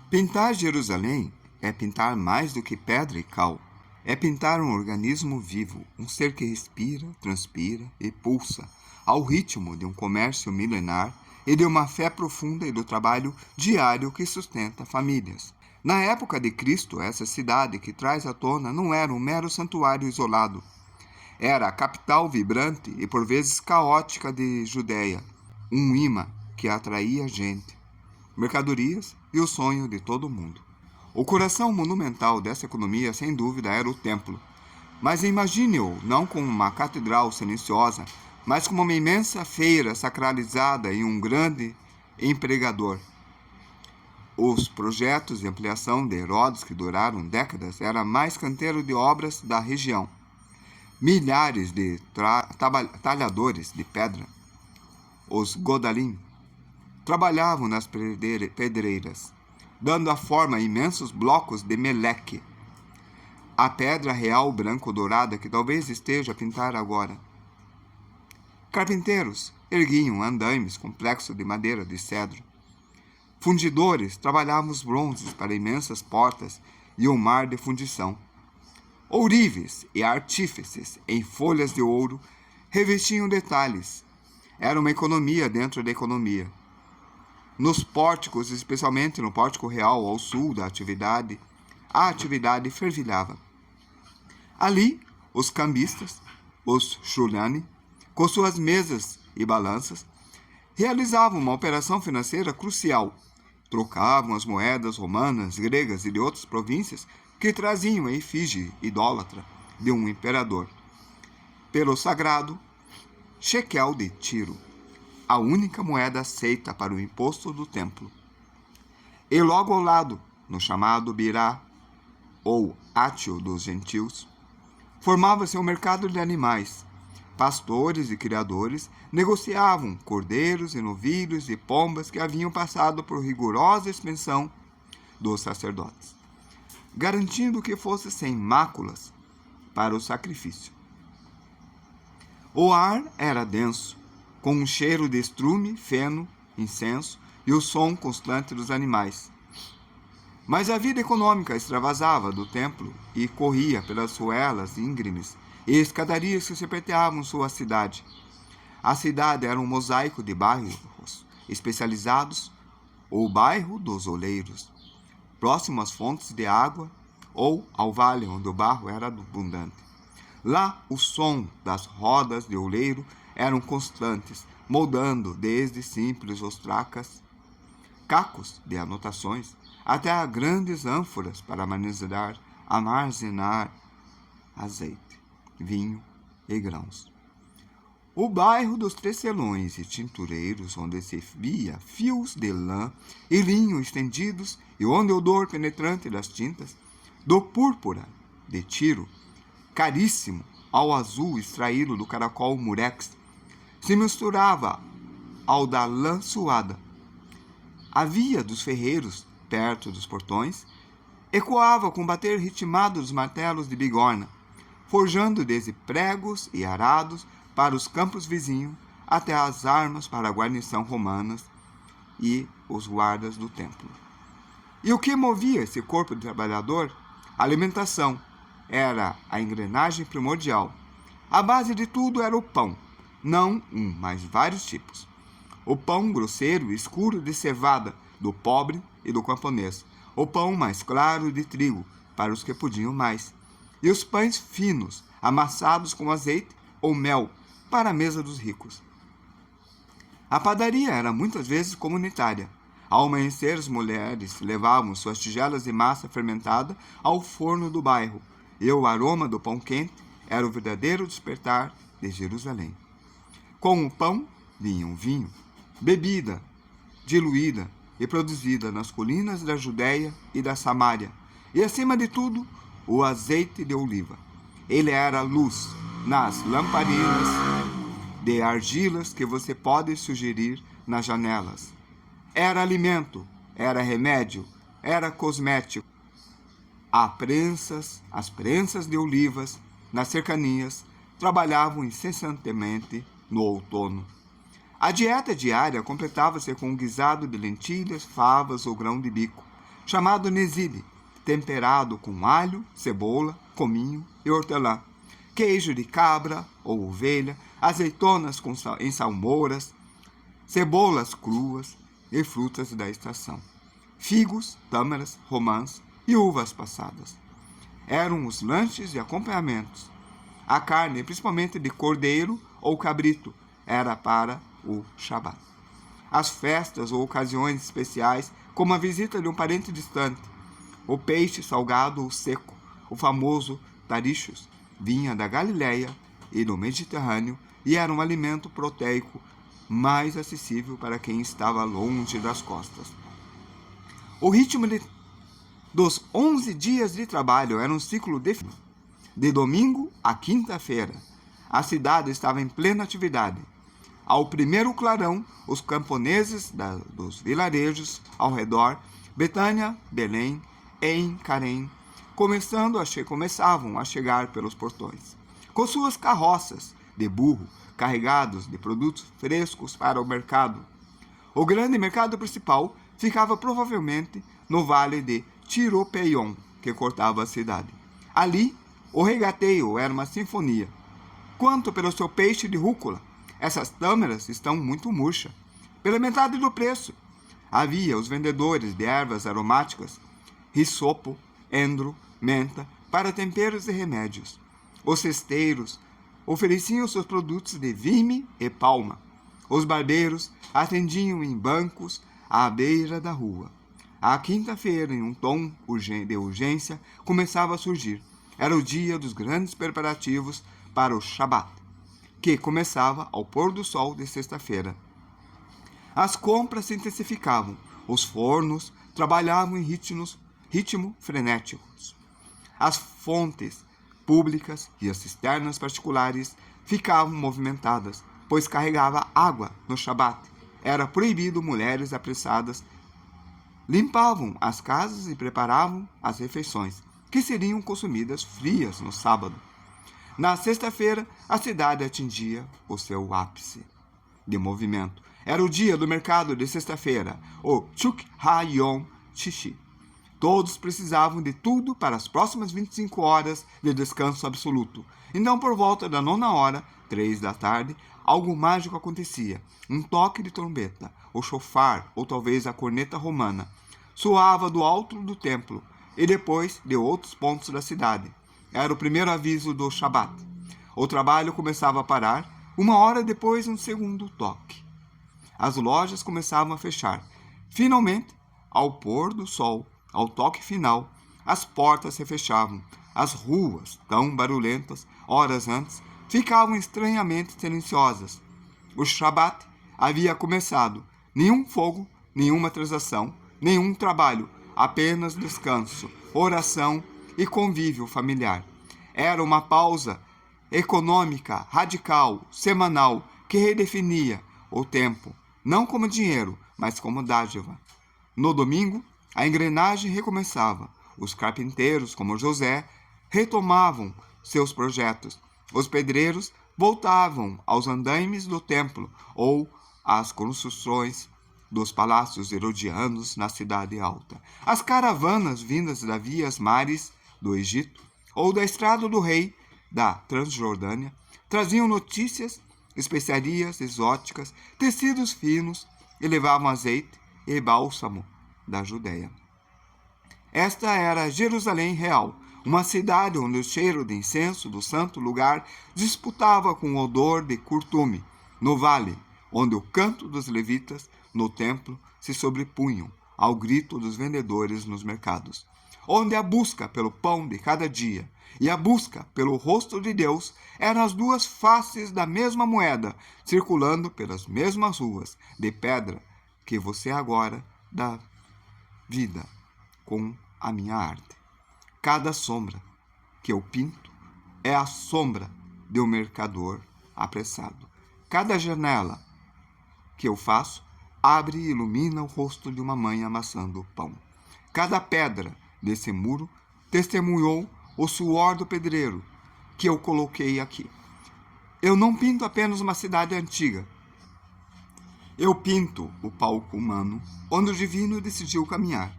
Pintar Jerusalém é pintar mais do que pedra e cal. É pintar um organismo vivo, um ser que respira, transpira e pulsa, ao ritmo de um comércio milenar e de uma fé profunda e do trabalho diário que sustenta famílias. Na época de Cristo, essa cidade que traz à tona não era um mero santuário isolado. Era a capital vibrante e por vezes caótica de Judéia, um imã que atraía gente, mercadorias e o sonho de todo mundo. O coração monumental dessa economia, sem dúvida, era o templo. Mas imagine-o não como uma catedral silenciosa, mas como uma imensa feira sacralizada e um grande empregador. Os projetos de ampliação de Herodes, que duraram décadas, eram mais canteiro de obras da região. Milhares de talhadores de pedra, os Godalim, trabalhavam nas pedreiras, dando a forma a imensos blocos de meleque, a pedra real branco-dourada que talvez esteja a pintar agora. Carpinteiros erguiam andaimes complexos de madeira de cedro. Fundidores trabalhavam os bronzes para imensas portas e o mar de fundição. Ourives e artífices em folhas de ouro revestiam detalhes. Era uma economia dentro da economia. Nos pórticos, especialmente no pórtico real ao sul da atividade, a atividade fervilhava. Ali, os cambistas, os shulani, com suas mesas e balanças, realizavam uma operação financeira crucial. Trocavam as moedas romanas, gregas e de outras províncias que traziam a efígie idólatra de um imperador pelo sagrado shekel de Tiro, a única moeda aceita para o imposto do templo. E logo ao lado, no chamado Birá, ou átio dos gentios, formava-se um mercado de animais. Pastores e criadores negociavam cordeiros e novilhos e pombas que haviam passado por rigorosa expensão dos sacerdotes, garantindo que fosse sem máculas para o sacrifício. O ar era denso, com um cheiro de estrume, feno, incenso e o som constante dos animais. Mas a vida econômica extravasava do templo e corria pelas ruelas íngremes e escadarias que serpenteavam sua cidade. A cidade era um mosaico de bairros especializados, ou bairro dos oleiros, próximo às fontes de água ou ao vale onde o barro era abundante. Lá, o som das rodas de oleiro eram constantes, moldando desde simples ostracas, cacos de anotações, até a grandes ânforas para armazenar azeite, vinho e grãos. O bairro dos tecelões e tintureiros, onde se via fios de lã e linho estendidos e onde o odor penetrante das tintas, do púrpura de Tiro, caríssimo ao azul extraído do caracol murex, se misturava ao da lã suada. A via dos ferreiros, perto dos portões, ecoava com o bater ritmado dos martelos de bigorna, forjando desde pregos e arados para os campos vizinhos até as armas para a guarnição romanas e os guardas do templo. E o que movia esse corpo de trabalhador? A alimentação era a engrenagem primordial. A base de tudo era o pão. Não um, mas vários tipos. O pão grosseiro e escuro de cevada, do pobre e do camponês. O pão mais claro de trigo, para os que podiam mais. E os pães finos, amassados com azeite ou mel, para a mesa dos ricos. A padaria era muitas vezes comunitária. Ao amanhecer, as mulheres levavam suas tigelas de massa fermentada ao forno do bairro, e o aroma do pão quente era o verdadeiro despertar de Jerusalém. Com o pão vinha um vinho, bebida diluída e produzida nas colinas da Judéia e da Samária, e acima de tudo, o azeite de oliva. Ele era luz nas lamparinas de argilas que você pode sugerir nas janelas. Era alimento, era remédio, era cosmético. As prensas de olivas nas cercanias trabalhavam incessantemente no outono. A dieta diária completava-se com um guisado de lentilhas, favas ou grão de bico, chamado nesile, temperado com alho, cebola, cominho e hortelã, queijo de cabra ou ovelha, azeitonas em salmouras, cebolas cruas e frutas da estação, figos, tâmaras, romãs e uvas passadas. Eram os lanches e acompanhamentos. A carne, principalmente de cordeiro ou cabrito, era para o Shabat. As festas ou ocasiões especiais, como a visita de um parente distante, o peixe salgado ou seco, o famoso tarichos, vinha da Galileia e do Mediterrâneo e era um alimento proteico mais acessível para quem estava longe das costas. O ritmo dos 11 dias de trabalho era um ciclo definido. De domingo a quinta-feira, a cidade estava em plena atividade. Ao primeiro clarão, os camponeses dos vilarejos ao redor, Betânia, Belém, Em, Carém, começavam a chegar pelos portões, com suas carroças de burro, carregados de produtos frescos para o mercado. O grande mercado principal ficava provavelmente no vale de Tiropeion, que cortava a cidade. Ali, o regateio era uma sinfonia. Quanto pelo seu peixe de rúcula, essas tâmaras estão muito murchas, pela metade do preço. Havia os vendedores de ervas aromáticas, risopo, endro, menta, para temperos e remédios. Os cesteiros ofereciam seus produtos de vime e palma. Os barbeiros atendiam em bancos à beira da rua. A quinta-feira, em um tom de urgência, começava a surgir. Era o dia dos grandes preparativos para o Shabat, que começava ao pôr do sol de sexta-feira. As compras se intensificavam. Os fornos trabalhavam em ritmo frenéticos. As fontes públicas e as cisternas particulares ficavam movimentadas, pois carregava água no Shabat. Era proibido mulheres apressadas limpavam as casas e preparavam as refeições, que seriam consumidas frias no sábado. Na sexta-feira, a cidade atingia o seu ápice de movimento. Era o dia do mercado de sexta-feira, o Chuk Ha-Yom Shishi. Todos precisavam de tudo para as próximas 25 horas de descanso absoluto. Então, por volta da 9h, 15h, algo mágico acontecia. Um toque de trombeta, o chofar, ou talvez a corneta romana, soava do alto do templo e depois de outros pontos da cidade. Era o primeiro aviso do Shabat. O trabalho começava a parar, 1 hora depois um segundo toque. As lojas começavam a fechar. Finalmente, ao pôr do sol, ao toque final, as portas se fechavam. As ruas, tão barulhentas horas antes, ficavam estranhamente silenciosas. O Shabat havia começado. Nenhum fogo, nenhuma transação, nenhum trabalho, apenas descanso, oração e convívio familiar. Era uma pausa econômica, radical, semanal, que redefinia o tempo, não como dinheiro, mas como dádiva. No domingo, a engrenagem recomeçava. Os carpinteiros, como José, retomavam seus projetos. Os pedreiros voltavam aos andaimes do templo ou às construções dos palácios herodianos na cidade alta. As caravanas vindas das vias mares do Egito ou da estrada do rei da Transjordânia traziam notícias, especiarias exóticas, tecidos finos e levavam azeite e bálsamo da Judéia. Esta era Jerusalém real, uma cidade onde o cheiro de incenso do santo lugar disputava com o odor de curtume, no vale, onde o canto dos levitas no templo se sobrepunham ao grito dos vendedores nos mercados, onde a busca pelo pão de cada dia e a busca pelo rosto de Deus eram as duas faces da mesma moeda, circulando pelas mesmas ruas de pedra que você agora dá vida com a minha arte. Cada sombra que eu pinto é a sombra de um mercador apressado. Cada janela que eu faço abre e ilumina o rosto de uma mãe amassando o pão. Cada pedra desse muro testemunhou o suor do pedreiro que eu coloquei aqui. Eu não pinto apenas uma cidade antiga. Eu pinto o palco humano onde o divino decidiu caminhar.